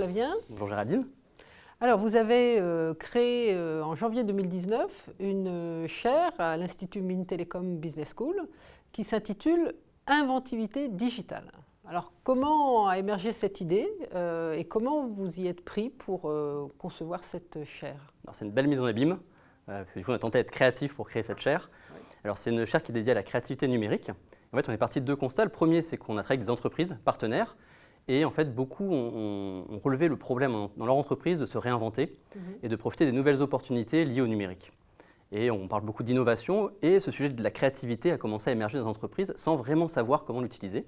Flavien. Bonjour Géraldine. Alors, vous avez créé en janvier 2019 une chaire à l'Institut Mines Telecom Business School qui s'intitule Inventivité digitale. Alors, comment a émergé cette idée et comment vous y êtes pris pour concevoir cette chaire? C'est une belle mise en abîme, parce que du coup on a tenté d'être créatif pour créer cette chaire. Oui. Alors c'est une chaire qui est dédiée à la créativité numérique. En fait, on est parti de deux constats. Le premier, c'est qu'on a travaillé avec des entreprises partenaires et en fait beaucoup ont relevé le problème dans leur entreprise de se réinventer et de profiter des nouvelles opportunités liées au numérique. Et on parle beaucoup d'innovation et ce sujet de la créativité a commencé à émerger dans les entreprises sans vraiment savoir comment l'utiliser.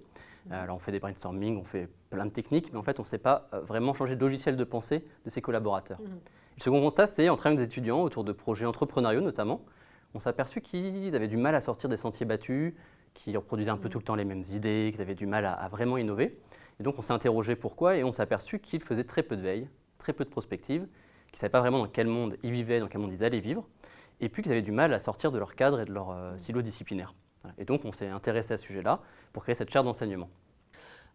Alors on fait des brainstorming, on fait plein de techniques, mais en fait on ne sait pas vraiment changer de logiciel de pensée de ses collaborateurs. Le second constat, c'est en travaillant avec des étudiants autour de projets entrepreneuriaux notamment, on s'est aperçu qu'ils avaient du mal à sortir des sentiers battus, qu'ils reproduisaient un peu tout le temps les mêmes idées, qu'ils avaient du mal à vraiment innover. Et donc on s'est interrogé pourquoi et on s'est aperçu qu'ils faisaient très peu de veille, très peu de prospective, qu'ils ne savaient pas vraiment dans quel monde ils vivaient, dans quel monde ils allaient vivre, et puis qu'ils avaient du mal à sortir de leur cadre et de leur silo disciplinaire. Et donc on s'est intéressé à ce sujet-là pour créer cette chaire d'enseignement.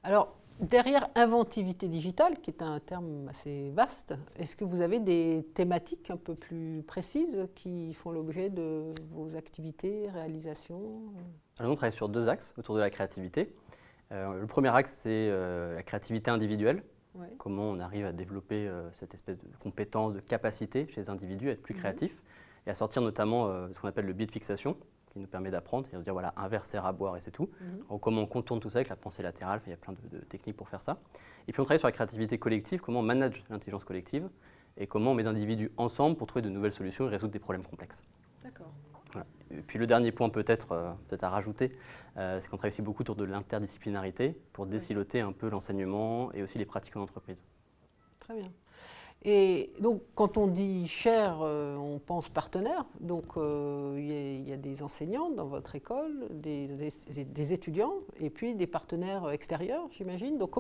Alors, derrière inventivité digitale, qui est un terme assez vaste, est-ce que vous avez des thématiques un peu plus précises qui font l'objet de vos activités, réalisations? Alors nous, on travaille sur deux axes autour de la créativité. Le premier axe, c'est la créativité individuelle. Ouais. Comment on arrive à développer cette espèce de compétence, de capacité chez les individus à être plus créatifs et à sortir notamment ce qu'on appelle le biais de fixation, qui nous permet d'apprendre et de dire voilà, un verre sert à boire et c'est tout. Donc, comment on contourne tout ça avec la pensée latérale, il y a plein de techniques pour faire ça. Et puis on travaille sur la créativité collective, comment on manage l'intelligence collective et comment on met les individus ensemble pour trouver de nouvelles solutions et résoudre des problèmes complexes. D'accord. Voilà. Et puis le dernier point peut-être à rajouter, c'est qu'on travaille aussi beaucoup autour de l'interdisciplinarité pour désiloter un peu l'enseignement et aussi les pratiques en entreprise. Très bien. Et donc, quand on dit chaire, on pense partenaire. Donc, il y a des enseignants dans votre école, des étudiants, et puis des partenaires extérieurs, j'imagine. Donc,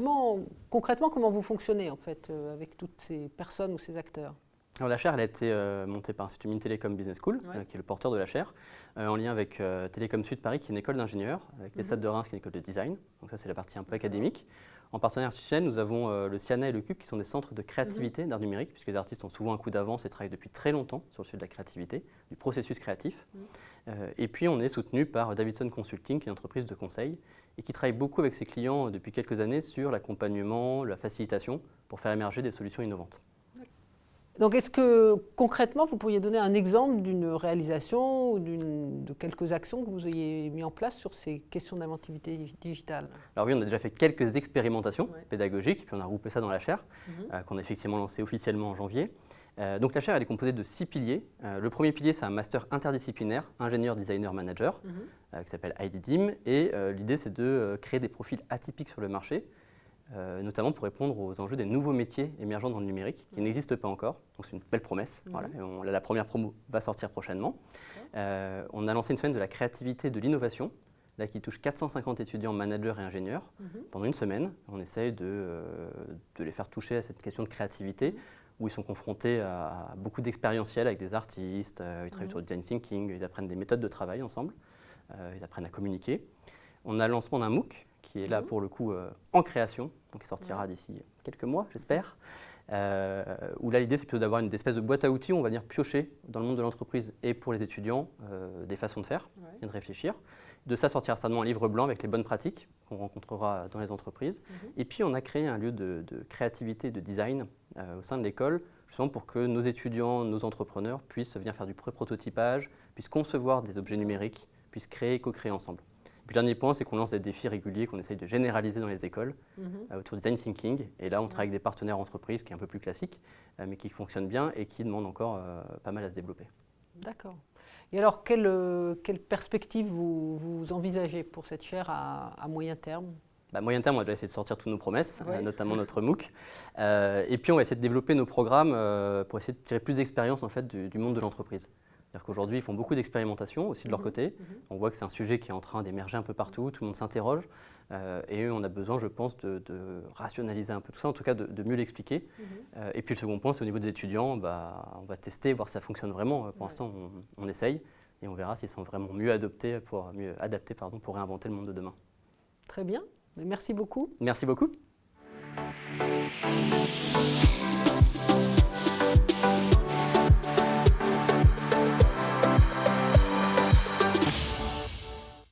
concrètement, comment vous fonctionnez en fait avec toutes ces personnes ou ces acteurs? Alors, la chaire elle a été montée par l'Institut Mines Telecom Business School, qui est le porteur de la chaire, en lien avec Télécom Sud Paris, qui est une école d'ingénieurs, avec l'ESSAD de Reims, qui est une école de design. Donc ça, c'est la partie un peu académique. En partenaire institutionnel, nous avons le CIANA et le CUP, qui sont des centres de créativité d'art numérique, puisque les artistes ont souvent un coup d'avance et travaillent depuis très longtemps sur le sujet de la créativité, du processus créatif. Et puis, on est soutenu par Davidson Consulting, qui est une entreprise de conseil, et qui travaille beaucoup avec ses clients depuis quelques années sur l'accompagnement, la facilitation, pour faire émerger des solutions innovantes. Donc, est-ce que concrètement, vous pourriez donner un exemple d'une réalisation ou de quelques actions que vous ayez mis en place sur ces questions d'inventivité digitale? Alors oui, on a déjà fait quelques expérimentations pédagogiques, puis on a regroupé ça dans la chaire, qu'on a effectivement lancée officiellement en janvier. Donc la chaire, elle est composée de 6 piliers. Le premier pilier, c'est un master interdisciplinaire, ingénieur, designer, manager, qui s'appelle IDDIM. Et l'idée, c'est de créer des profils atypiques sur le marché, notamment pour répondre aux enjeux des nouveaux métiers émergents dans le numérique qui n'existent pas encore. Donc c'est une belle promesse. Voilà. La première promo va sortir prochainement. On a lancé une semaine de la créativité et de l'innovation, là, qui touche 450 étudiants, managers et ingénieurs pendant une semaine. On essaye de les faire toucher à cette question de créativité où ils sont confrontés à beaucoup d'expérientiels avec des artistes, ils travaillent sur le design thinking, ils apprennent des méthodes de travail ensemble, ils apprennent à communiquer. On a le lancement d'un MOOC qui est là pour le coup en création, donc il sortira d'ici quelques mois, j'espère. Où là l'idée c'est plutôt d'avoir une espèce de boîte à outils où on va venir piocher dans le monde de l'entreprise et pour les étudiants des façons de faire et de réfléchir. De ça sortira certainement un livre blanc avec les bonnes pratiques qu'on rencontrera dans les entreprises. Et puis on a créé un lieu de créativité et de design au sein de l'école, justement pour que nos étudiants, nos entrepreneurs puissent venir faire du prototypage, puissent concevoir des objets numériques, puissent créer et co-créer ensemble. Et puis le dernier point, c'est qu'on lance des défis réguliers qu'on essaye de généraliser dans les écoles autour du design thinking. Et là, on travaille avec des partenaires entreprises, qui est un peu plus classique, mais qui fonctionne bien et qui demande encore pas mal à se développer. D'accord. Et alors, quelle perspective vous envisagez pour cette chaire à moyen terme? Moyen terme, on va déjà essayer de sortir toutes nos promesses, notamment notre MOOC. Et puis, on va essayer de développer nos programmes pour essayer de tirer plus d'expérience en fait, du monde de l'entreprise. C'est-à-dire qu'aujourd'hui, ils font beaucoup d'expérimentations aussi de leur côté. On voit que c'est un sujet qui est en train d'émerger un peu partout, tout le monde s'interroge. Et on a besoin, je pense, de rationaliser un peu tout ça, en tout cas de mieux l'expliquer. Et puis le second point, c'est au niveau des étudiants, on va tester, voir si ça fonctionne vraiment. Pour l'instant, on essaye et on verra s'ils sont vraiment mieux adaptés pour réinventer le monde de demain. Très bien, merci beaucoup. Merci beaucoup. Merci.